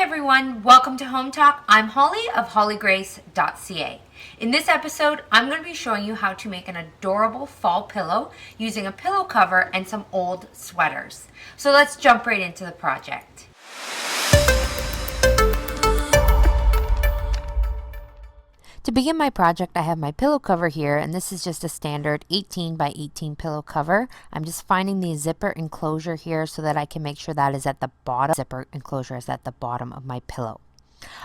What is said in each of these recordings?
everyone, welcome to Hometalk. I'm Holly of hollygrace.ca. In this episode, I'm going to be showing you how to make an adorable fall pillow using a pillow cover and some old sweaters. So let's jump right into the project. To begin my project, I have my pillow cover here, and this is just a standard 18 by 18 pillow cover. I'm just finding the zipper enclosure here so that I can make sure that is at the bottom. Zipper enclosure is at the bottom of my pillow.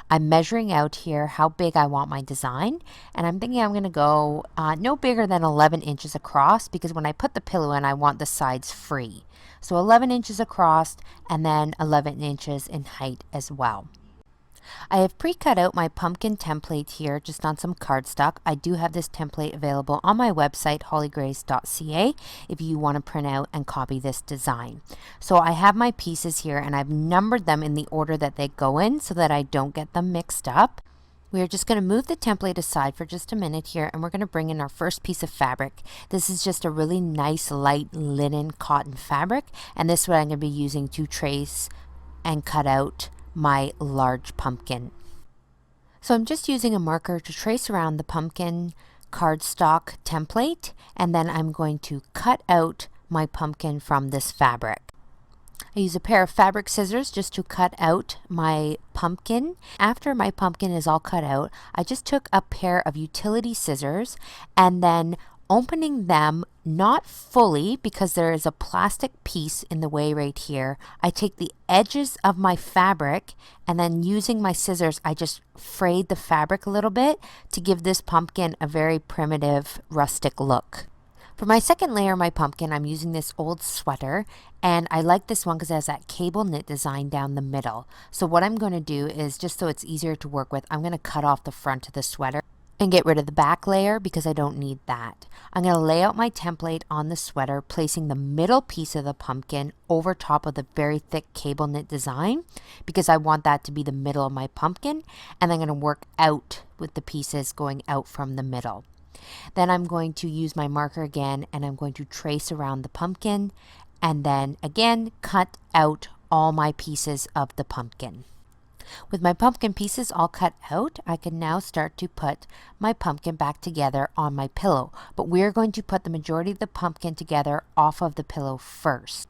I'm measuring out here how big I want my design, and I'm thinking I'm going to go no bigger than 11 inches across, because when I put the pillow in, I want the sides free. So 11 inches across and then 11 inches in height as well. I have pre-cut out my pumpkin template here just on some cardstock. I do have this template available on my website, hollygrace.ca, if you want to print out and copy this design. So I have my pieces here and I've numbered them in the order that they go in so that I don't get them mixed up. We are just going to move the template aside for just a minute here, and we're going to bring in our first piece of fabric. This is just a really nice light linen cotton fabric, and this is what I'm going to be using to trace and cut out my large pumpkin. So I'm just using a marker to trace around the pumpkin cardstock template, and then I'm going to cut out my pumpkin from this fabric. I use a pair of fabric scissors just to cut out my pumpkin. After my pumpkin is all cut out, I just took a pair of utility scissors and then opening them not fully because there is a plastic piece in the way right here, I take the edges of my fabric and then using my scissors I just frayed the fabric a little bit to give this pumpkin a very primitive rustic look. For my second layer of my pumpkin, I'm using this old sweater, and I like this one because it has that cable knit design down the middle. So what I'm going to do is, just so it's easier to work with, I'm going to cut off the front of the sweater and get rid of the back layer because I don't need that. I'm going to lay out my template on the sweater, placing the middle piece of the pumpkin over top of the very thick cable knit design because I want that to be the middle of my pumpkin, and I'm going to work out with the pieces going out from the middle. Then I'm going to use my marker again and I'm going to trace around the pumpkin and then again cut out all my pieces of the pumpkin. With my pumpkin pieces all cut out, I can now start to put my pumpkin back together on my pillow. But we're going to put the majority of the pumpkin together off of the pillow first.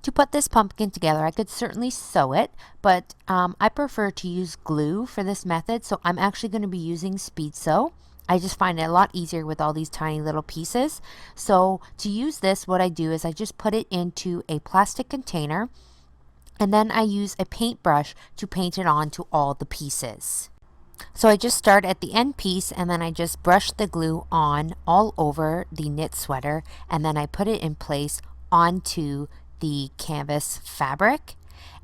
To put this pumpkin together, I could certainly sew it, but I prefer to use glue for this method, so I'm actually going to be using speed sew. I just find it a lot easier with all these tiny little pieces. So to use this, what I do is I just put it into a plastic container, and then I use a paintbrush to paint it onto all the pieces. So I just start at the end piece and then I just brush the glue on all over the knit sweater, and then I put it in place onto the canvas fabric,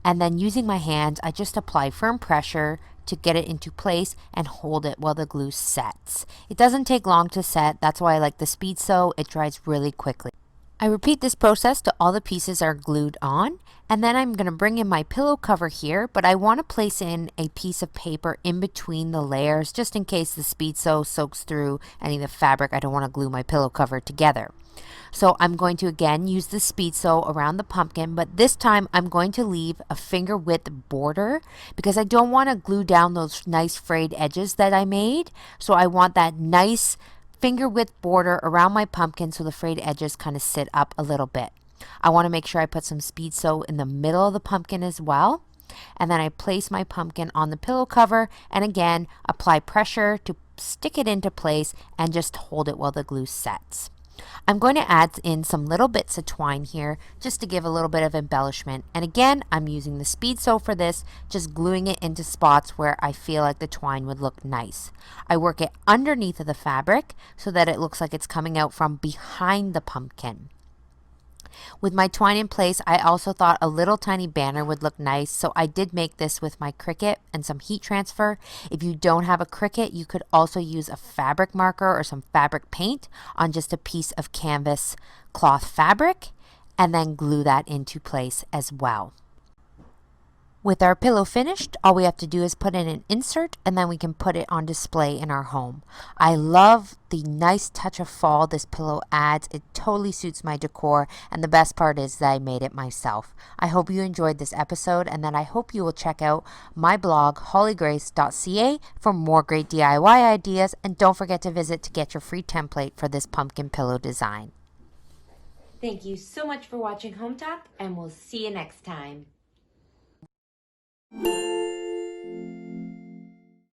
and then using my hands I just apply firm pressure to get it into place and hold it while the glue sets. It doesn't take long to set, that's why I like the speed sew, it dries really quickly. I repeat this process till all the pieces are glued on, and then I'm going to bring in my pillow cover here, but I want to place in a piece of paper in between the layers just in case the speed sew soaks through any of the fabric. I don't want to glue my pillow cover together. So I'm going to again use the speed sew around the pumpkin, but this time I'm going to leave a finger width border because I don't want to glue down those nice frayed edges that I made. So I want that nice finger width border around my pumpkin so the frayed edges kind of sit up a little bit. I want to make sure I put some speed sew in the middle of the pumpkin as well. And then I place my pumpkin on the pillow cover and again apply pressure to stick it into place and just hold it while the glue sets. I'm going to add in some little bits of twine here just to give a little bit of embellishment, and again I'm using the speed sew for this, just gluing it into spots where I feel like the twine would look nice. I work it underneath of the fabric so that it looks like it's coming out from behind the pumpkin. With my twine in place, I also thought a little tiny banner would look nice, so I did make this with my Cricut and some heat transfer. If you don't have a Cricut, you could also use a fabric marker or some fabric paint on just a piece of canvas cloth fabric and then glue that into place as well. With our pillow finished, all we have to do is put in an insert and then we can put it on display in our home. I love the nice touch of fall this pillow adds. It totally suits my decor, and the best part is that I made it myself. I hope you enjoyed this episode, and that I hope you will check out my blog hollygrace.ca for more great DIY ideas, and don't forget to visit to get your free template for this pumpkin pillow design. Thank you so much for watching Hometalk, and we'll see you next time.